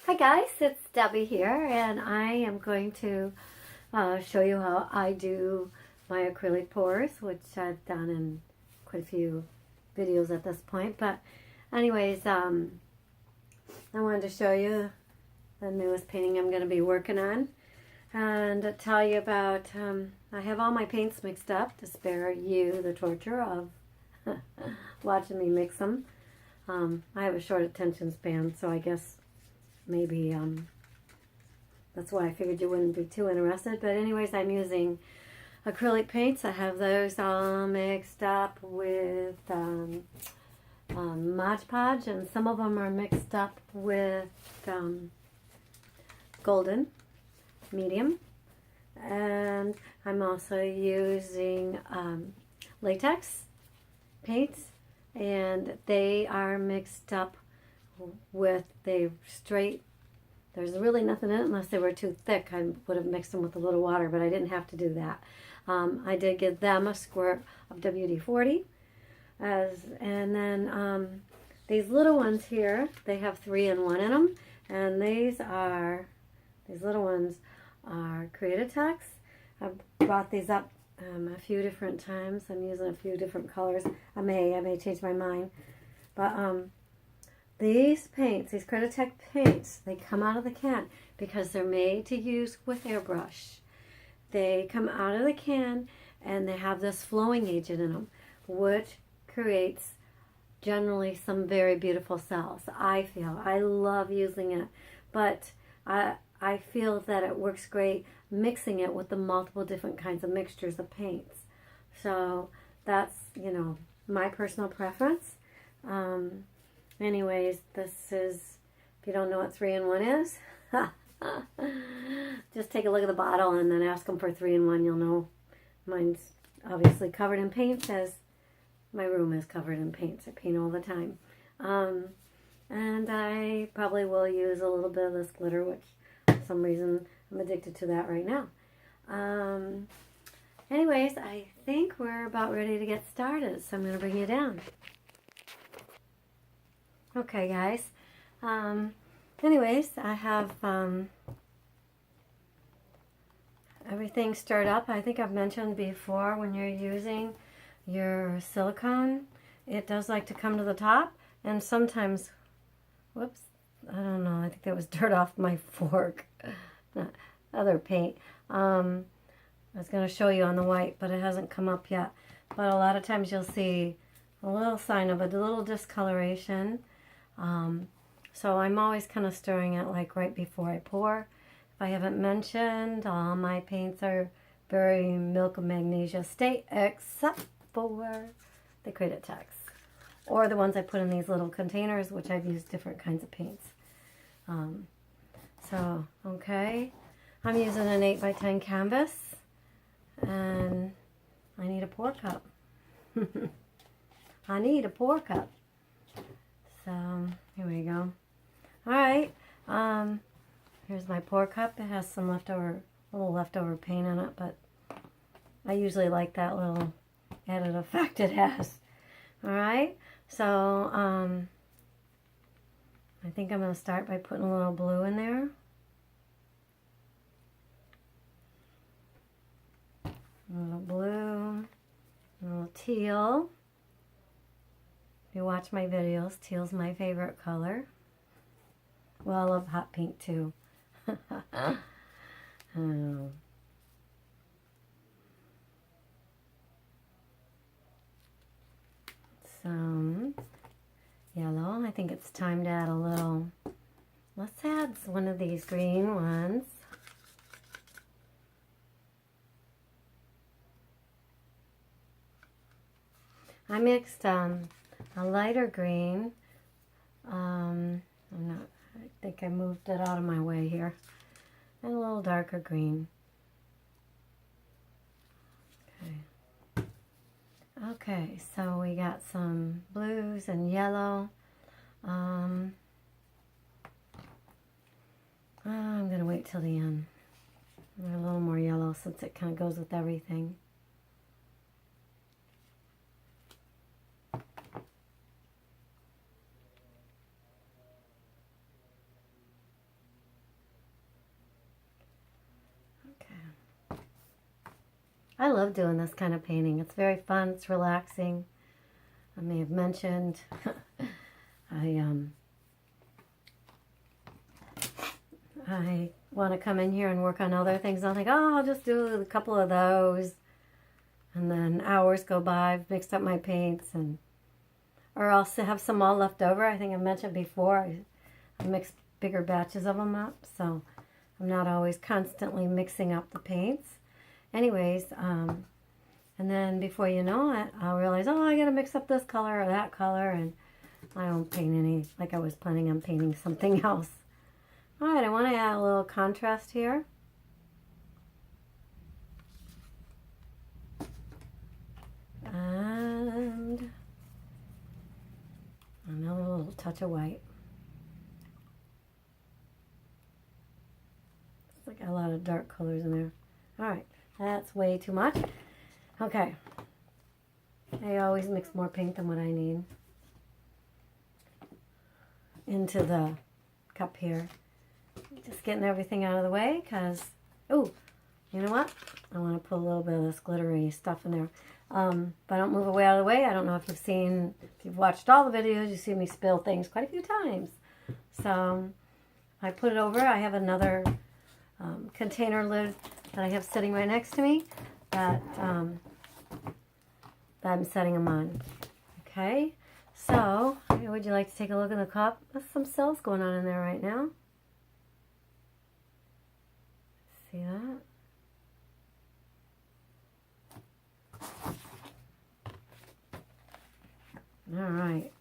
Hi guys, it's Debbie here, and I am going to show you how I do my acrylic pours, which I've done in quite a few videos at this point. But anyways, I wanted to show you the newest painting I'm going to be working on and tell you about, I have all my paints mixed up to spare you the torture of watching me mix them. I have a short attention span, so I guess maybe that's why I figured you wouldn't be too interested. But anyways, I'm using acrylic paints. I have those all mixed up with Mod Podge, and some of them are mixed up with golden medium, and I'm also using latex paints, and they are mixed up with there's really nothing in it unless they were too thick. I would have mixed them with a little water, but I didn't have to do that. I did give them a squirt of WD-40, and then these little ones here, they have 3-in-1 in them, and these little ones are Createx. I've brought these up a few different times. I'm using a few different colors. I may change my mind, but these paints, these Createx paints, they come out of the can because they're made to use with airbrush. They come out of the can and they have this flowing agent in them, which creates generally some very beautiful cells. I love using it, but I feel that it works great mixing it with the multiple different kinds of mixtures of paints. So that's, my personal preference. Anyways, this is, if you don't know what 3-in-1 is, just take a look at the bottle and then ask them for 3-in-1. You'll know. Mine's obviously covered in paint, as my room is covered in paints. I paint all the time. And I probably will use a little bit of this glitter, which for some reason I'm addicted to that right now. Anyways, I think we're about ready to get started, so I'm going to bring you down. Okay, guys. Anyways, I have everything stirred up. I think I've mentioned before, when you're using your silicone, it does like to come to the top, and sometimes, whoops, I don't know, I think that was dirt off my fork. Other paint. I was going to show you on the white, but it hasn't come up yet. But a lot of times you'll see a little sign of a little discoloration. So I'm always kind of stirring it like right before I pour. If I haven't mentioned, all my paints are very milk of magnesia state, except for the Createx, or the ones I put in these little containers, which I've used different kinds of paints. Okay, I'm using an 8x10 canvas, and I need a pour cup. I need a pour cup. So here we go. All right, here's my pour cup. It has some little leftover paint in it, but I usually like that little added effect it has. All right, so I think I'm going to start by putting a little blue in there. A little blue, a little teal. If you watch my videos, teal's my favorite color. Well, I love hot pink too. Some yellow. I think it's time to add a little. Let's add one of these green ones. I mixed a lighter green. I think I moved it out of my way here. And a little darker green. Okay, so we got some blues and yellow. I'm going to wait till the end. A little more yellow since it kind of goes with everything. I love doing this kind of painting. It's very fun. It's relaxing. I may have mentioned I want to come in here and work on other things. I'll think, oh, I'll just do a couple of those. And then hours go by, I've mixed up my paints, or I'll have some all left over. I think I mentioned before, I mix bigger batches of them up, so I'm not always constantly mixing up the paints. Anyways, and then before you know it, I'll realize, oh, I got to mix up this color or that color, and I don't paint any, like I was planning on painting something else. All right, I want to add a little contrast here. And another little touch of white. It's like a lot of dark colors in there. All right, that's way too much. Okay, I always mix more paint than what I need into the cup here. Just getting everything out of the way because, oh, you know what? I want to put a little bit of this glittery stuff in there. If I don't move away out of the way, I don't know if you've watched all the videos, you see me spill things quite a few times. So I put it over. I have another container lid that I have sitting right next to me that I'm setting them on. Okay, so would you like to take a look in the cup? There's some cells going on in there right now. See that? All right.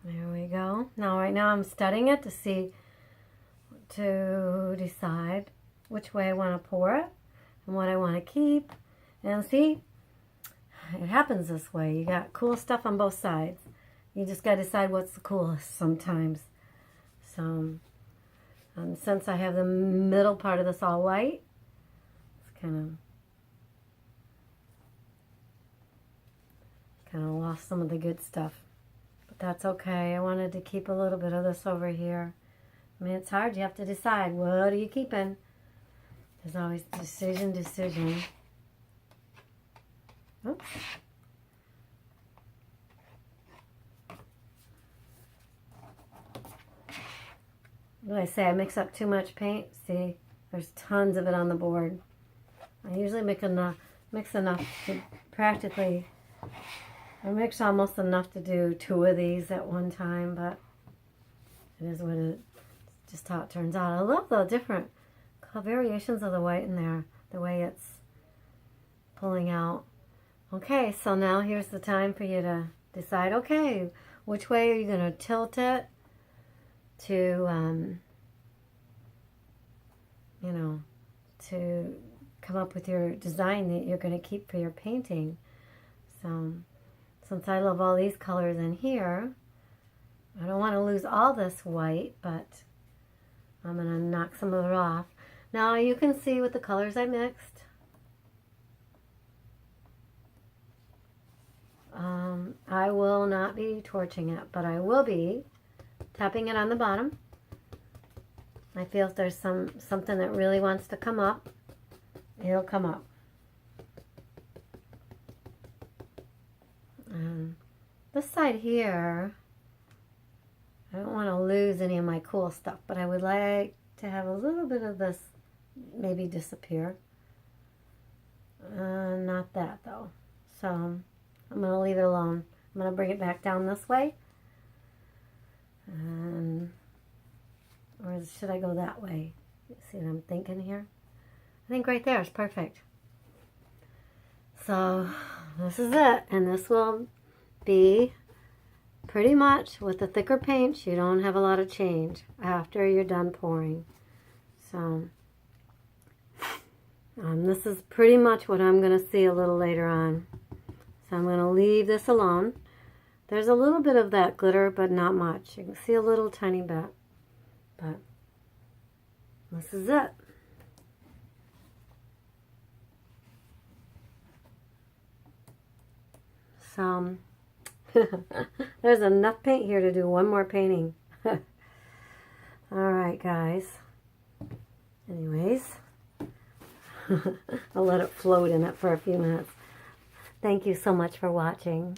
There we go. Now, right now I'm studying it to decide which way I want to pour it and what I want to keep. And see, it happens this way. You got cool stuff on both sides. You just got to decide what's the coolest sometimes. So, since I have the middle part of this all white, it's kind of lost some of the good stuff. But that's okay. I wanted to keep a little bit of this over here. I mean, it's hard. You have to decide. What are you keeping? There's always decision. Oops. What did I say? I mix up too much paint. See, there's tons of it on the board. I usually mix enough to practically, I mix almost enough to do 2 of these at one time, but it is what it, just how it turns out. I love the different variations of the white in there, the way it's pulling out. Okay, so now here's the time for you to decide, okay, which way are you going to tilt it to, to come up with your design that you're going to keep for your painting. So, since I love all these colors in here, I don't want to lose all this white, but I'm going to knock some of it off. Now you can see with the colors I mixed, I will not be torching it, but I will be tapping it on the bottom. I feel if there's something that really wants to come up, it'll come up. This side here, I don't want to lose any of my cool stuff, but I would like to have a little bit of this maybe disappear. Not that though. So I'm going to leave it alone. I'm going to bring it back down this way. Or should I go that way? See what I'm thinking here? I think right there is perfect. So this is it. And this will be pretty much with the thicker paints. You don't have a lot of change after you're done pouring. So this is pretty much what I'm going to see a little later on. So I'm going to leave this alone. There's a little bit of that glitter, but not much. You can see a little tiny bit. But this is it. So there's enough paint here to do one more painting. All right, guys. Anyways, I'll let it float in it for a few minutes. Thank you so much for watching.